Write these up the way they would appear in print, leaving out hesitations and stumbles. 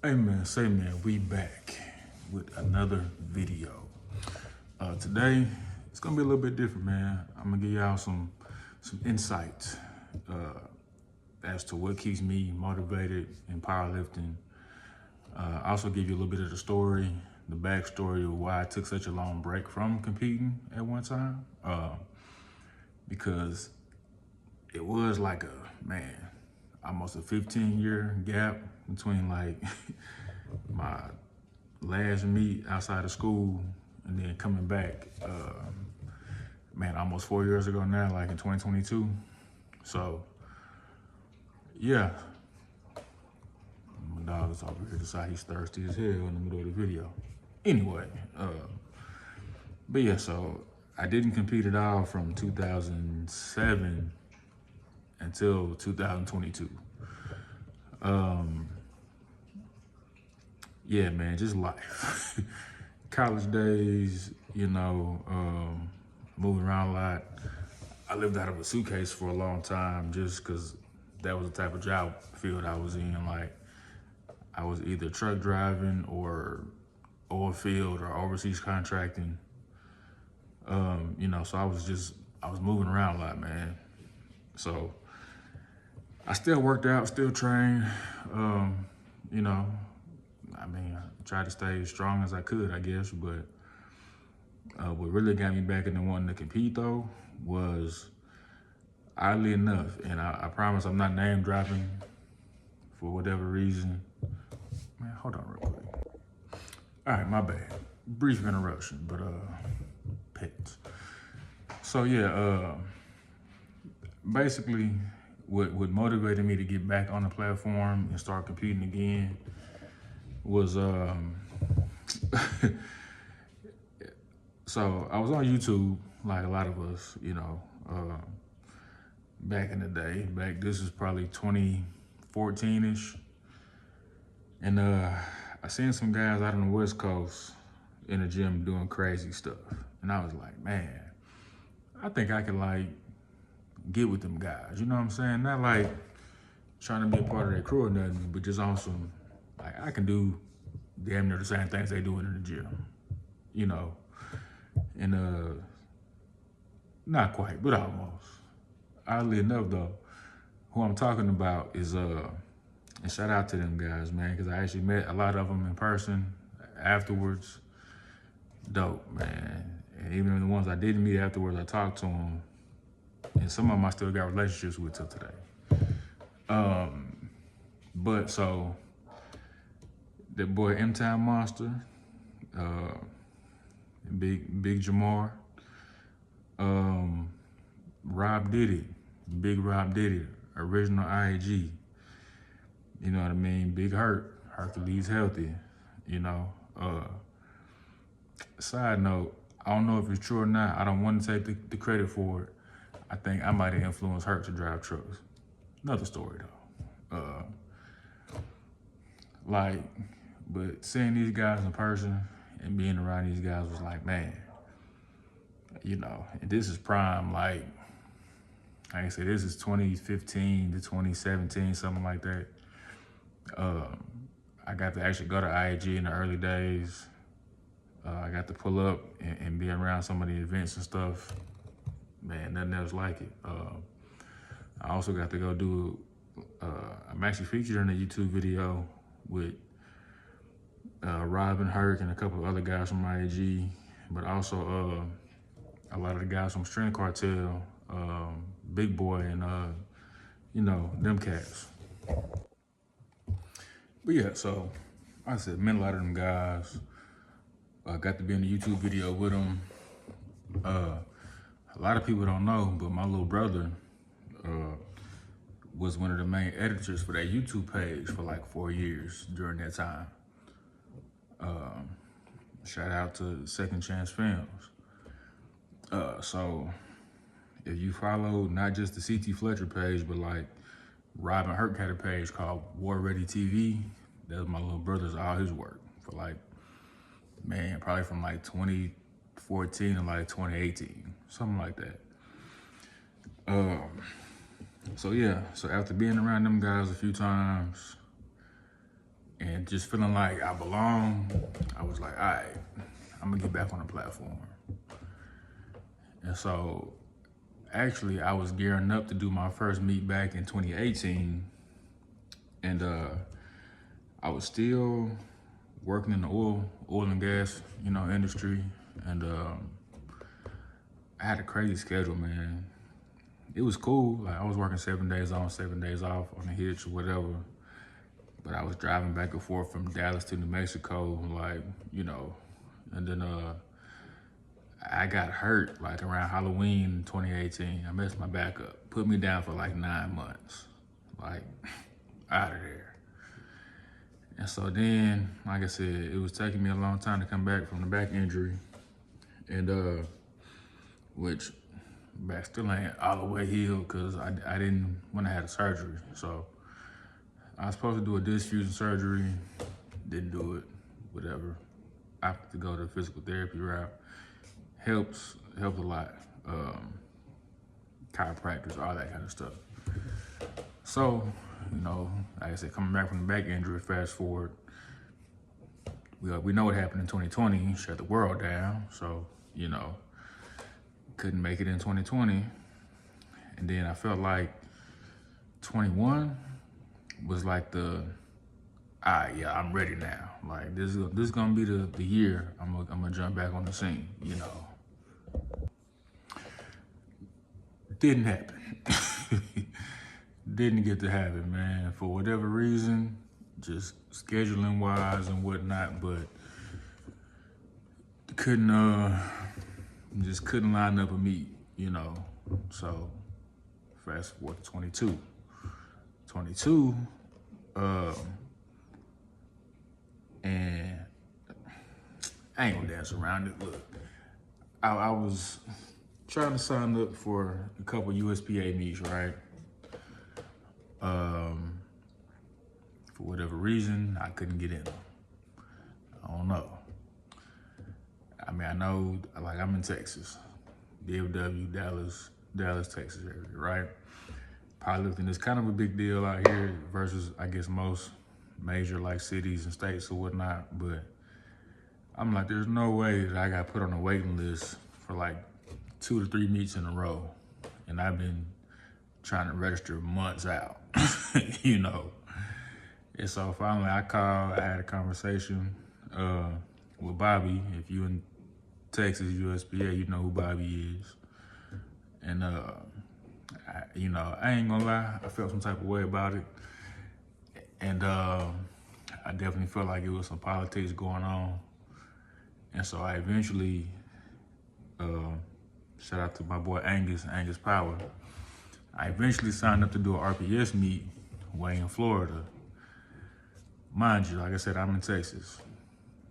Hey man, say man, we back with another video. Today, it's gonna be a little bit different, man. I'm gonna give y'all some insight as to what keeps me motivated in powerlifting. I also give you a little bit of the story, the backstory of why I took such a long break from competing at one time. Because it was like almost a 15-year gap between like my last meet outside of school and then coming back, almost 4 years ago now, like in 2022. So yeah, my dog is over here decide he's thirsty as hell in the middle of the video. Anyway, but yeah, so I didn't compete at all from 2007 until 2022. Yeah, man, just life. College days, moving around a lot. I lived out of a suitcase for a long time just because that was the type of job field I was in. Like, I was either truck driving or oil field or overseas contracting. So I was moving around a lot, man. So I still worked out, still trained, I tried to stay as strong as I could, I guess, but what really got me back into wanting to compete though was, oddly enough, and I promise I'm not name dropping for whatever reason. Man, hold on real quick. All right, my bad. Brief interruption, but pets. So yeah, basically what motivated me to get back on the platform and start competing again was so I was on YouTube like a lot of us, back in the day. This is probably 2014-ish. And I seen some guys out on the West Coast in the gym doing crazy stuff. And I was like, man, I think I could like get with them guys, you know what I'm saying? Not like trying to be a part of their crew or nothing, but just on some, like, I can do damn near the same things they doing in the gym, And not quite, but almost. Oddly enough though, who I'm talking about is, and shout out to them guys, man, because I actually met a lot of them in person afterwards. Dope, man. And even the ones I didn't meet afterwards, I talked to them. And some of them I still got relationships with till today. But so, the boy M-Town Monster, Big Jamar, Rob Diddy, Big Rob Diddy, original IAG, you know what I mean? Big Hercules Healthy, Side note, I don't know if it's true or not. I don't want to take the credit for it. I think I might have influenced Hurt to drive trucks. Another story though. But seeing these guys in person and being around these guys was like, man, and this is prime, like I said, this is 2015 to 2017, something like that. I got to actually go to IAG in the early days. I got to pull up and be around some of the events and stuff. Man, nothing else like it. I also got to go do, I'm actually featured in a YouTube video with Robin Herc and a couple of other guys from IAG, but also a lot of the guys from Strength Cartel, Big Boy, and them cats. But yeah, so like I said, met a lot of them guys. Got to be in the YouTube video with them. A lot of people don't know, but my little brother was one of the main editors for that YouTube page for like 4 years during that time. Shout out to Second Chance Films. So if you follow not just the CT Fletcher page, but like Robin Herc had a page called War Ready TV. That's my little brother's, all his work for like, man, probably from like 2014 to like 2018, something like that. So yeah, so after being around them guys a few times, and and just feeling like I belong, I was like, all right, I'm gonna get back on the platform. And so actually I was gearing up to do my first meet back in 2018. And I was still working in the oil and gas, industry. And I had a crazy schedule, man. It was cool. Like I was working 7 days on, 7 days off on a hitch or whatever. But I was driving back and forth from Dallas to New Mexico, and then I got hurt like around Halloween 2018. I messed my back up, put me down for like 9 months, like out of there. And so then, like I said, it was taking me a long time to come back from the back injury, and which back still ain't all the way healed because I didn't when I had a surgery. So I was supposed to do a disc fusion surgery, didn't do it, whatever. I have to go the physical therapy route. Helps a lot. Chiropractors, all that kind of stuff. So, like I said, coming back from the back injury, fast forward, we know what happened in 2020, shut the world down. So, couldn't make it in 2020. And then I felt like 21 was like I'm ready now. Like this is gonna be the year I'm gonna jump back on the scene, Didn't happen. Didn't get to happen, man, for whatever reason, just scheduling wise and whatnot, but couldn't line up a meet, So fast forward to 22. And I ain't gonna dance around it. Look, I was trying to sign up for a couple USPA meets, right? For whatever reason, I couldn't get in them. I don't know. I mean, I know, like I'm in Texas, DFW, Dallas, Texas area, right? Powerlifting is kind of a big deal out here versus, I guess, most major like cities and states or whatnot. But I'm like, there's no way that I got put on a waiting list for like 2 to 3 meets in a row. And I've been trying to register months out, And so finally I called, I had a conversation with Bobby. If you in Texas, USPA, you know who Bobby is. And, I ain't gonna lie, I felt some type of way about it. And I definitely felt like it was some politics going on. And so I eventually, shout out to my boy Angus Power. I eventually signed up to do an RPS meet way in Florida. Mind you, like I said, I'm in Texas,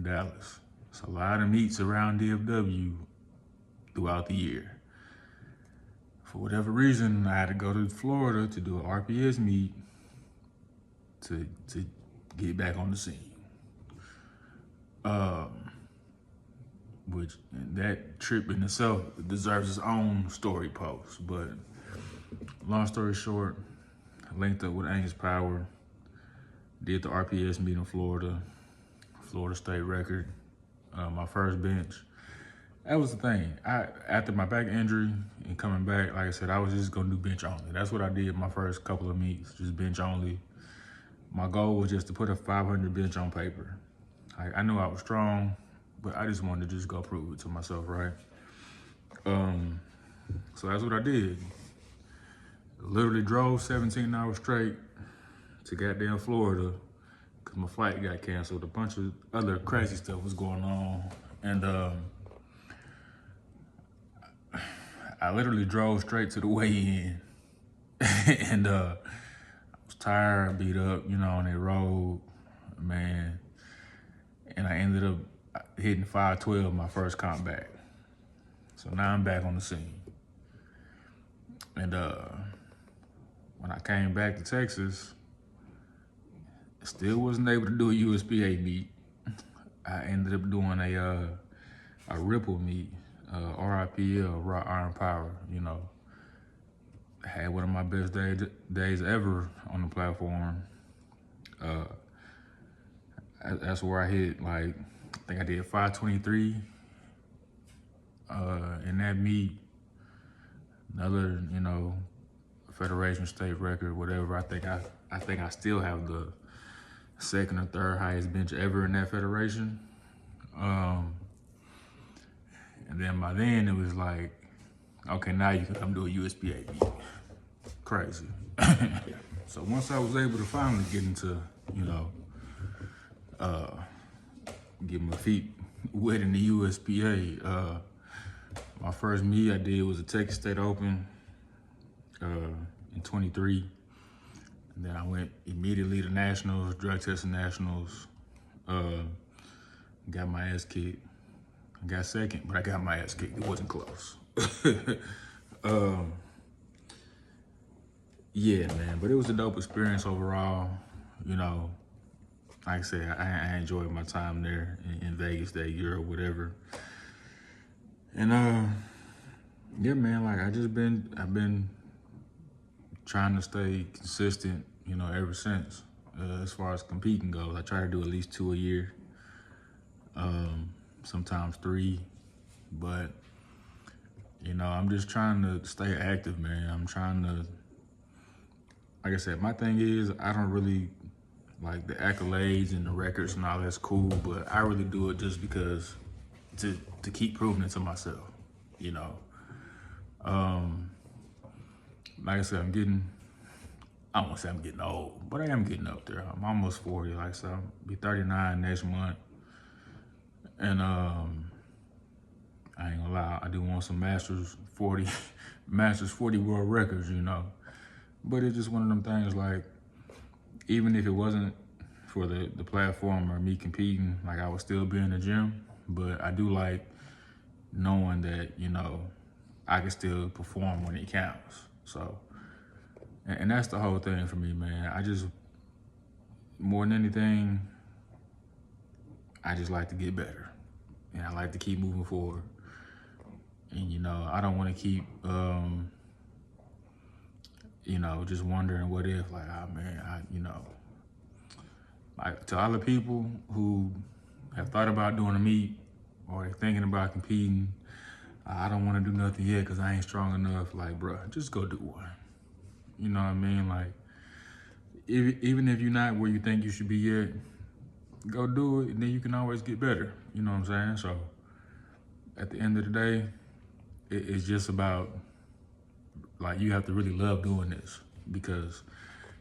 Dallas. It's a lot of meets around DFW throughout the year. For whatever reason, I had to go to Florida to do an RPS meet to get back on the scene. Which that trip in itself deserves its own story post. But long story short, I linked up with Angus Power, did the RPS meet in Florida State record, my first bench. That was the thing. After my back injury and coming back, like I said, I was just gonna do bench only. That's what I did my first couple of meets, just bench only. My goal was just to put a 500 bench on paper. I knew I was strong, but I just wanted to just go prove it to myself, right? So that's what I did. Literally drove 17 hours straight to goddamn Florida because my flight got canceled. A bunch of other crazy stuff was going on. And I literally drove straight to the weigh-in. And I was tired, beat up, on that road, man. And I ended up hitting 512 my first comp back. So now I'm back on the scene. And when I came back to Texas, I still wasn't able to do a USPA meet. I ended up doing a Ripple meet, RIPL, Raw Iron Power, I had one of my best days ever on the platform. that's where I hit, like, I think I did 523 in that meet. Another, you know, federation state record, whatever. I think I still have the second or third highest bench ever in that federation. And then by then it was like, okay, now you can come do a USPA meet. Crazy. So once I was able to finally get into, you know, get my feet wet in the USPA, my first meet I did was a Texas State Open in 23. And then I went immediately to nationals, drug testing nationals, got my ass kicked. I got second, but I got my ass kicked. It wasn't close. Yeah, man, but it was a dope experience overall. You know, like I said, I enjoyed my time there in Vegas that year or whatever. And yeah, man, like I've been trying to stay consistent, you know, ever since. As far as competing goes, I try to do at least 2 a year, sometimes 3, but you know, I'm just trying to stay active, man. I'm trying to, like I said, my thing is I don't really like the accolades and the records and all that's cool, but I really do it just because to keep proving it to myself, you know. Like I said, I don't want to say I'm getting old, but I am getting up there. I'm almost 40, like I said, I'll be 39 next month. And I ain't gonna lie, I do want some Masters 40 world records, you know. But it's just one of them things, like, even if it wasn't for the platform or me competing, like I would still be in the gym. But I do like knowing that, you know, I can still perform when it counts. So, and that's the whole thing for me, man. I just, more than anything, I just like to get better. And I like to keep moving forward. And, you know, I don't want to keep, you know, just wondering what if, like, oh man, you know, like to all the people who have thought about doing a meet or they're thinking about competing, I don't want to do nothing yet because I ain't strong enough. Like, bro, just go do one. You know what I mean? Like, even if you're not where you think you should be yet, go do it, and then you can always get better. You know what I'm saying? So, at the end of the day, it's just about, like, you have to really love doing this, because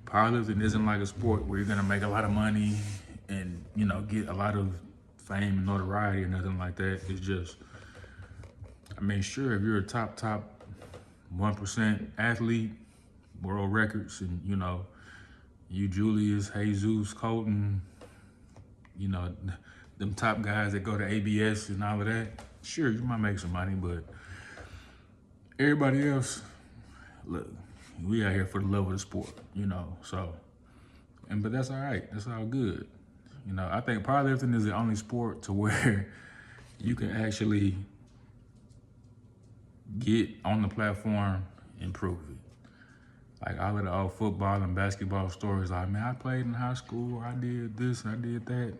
powerlifting isn't like a sport where you're gonna make a lot of money and, you know, get a lot of fame and notoriety or nothing like that. It's just, I mean, sure, if you're a top 1% athlete, world records, and, you know, you Julius, Jesus, Colton, you know, them top guys that go to ABS and all of that, sure, you might make some money, but everybody else, look, we out here for the love of the sport, you know, so, but that's all right, that's all good. You know, I think powerlifting is the only sport to where you can actually get on the platform and prove it. Like all of the old football and basketball stories, like, man, I played in high school, I did this, I did that.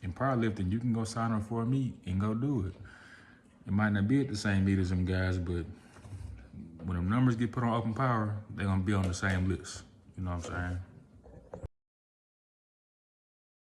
In powerlifting, you can go sign up for a meet and go do it. It might not be at the same meet as them guys, but when them numbers get put on Open Power, they're gonna be on the same list. You know what I'm saying?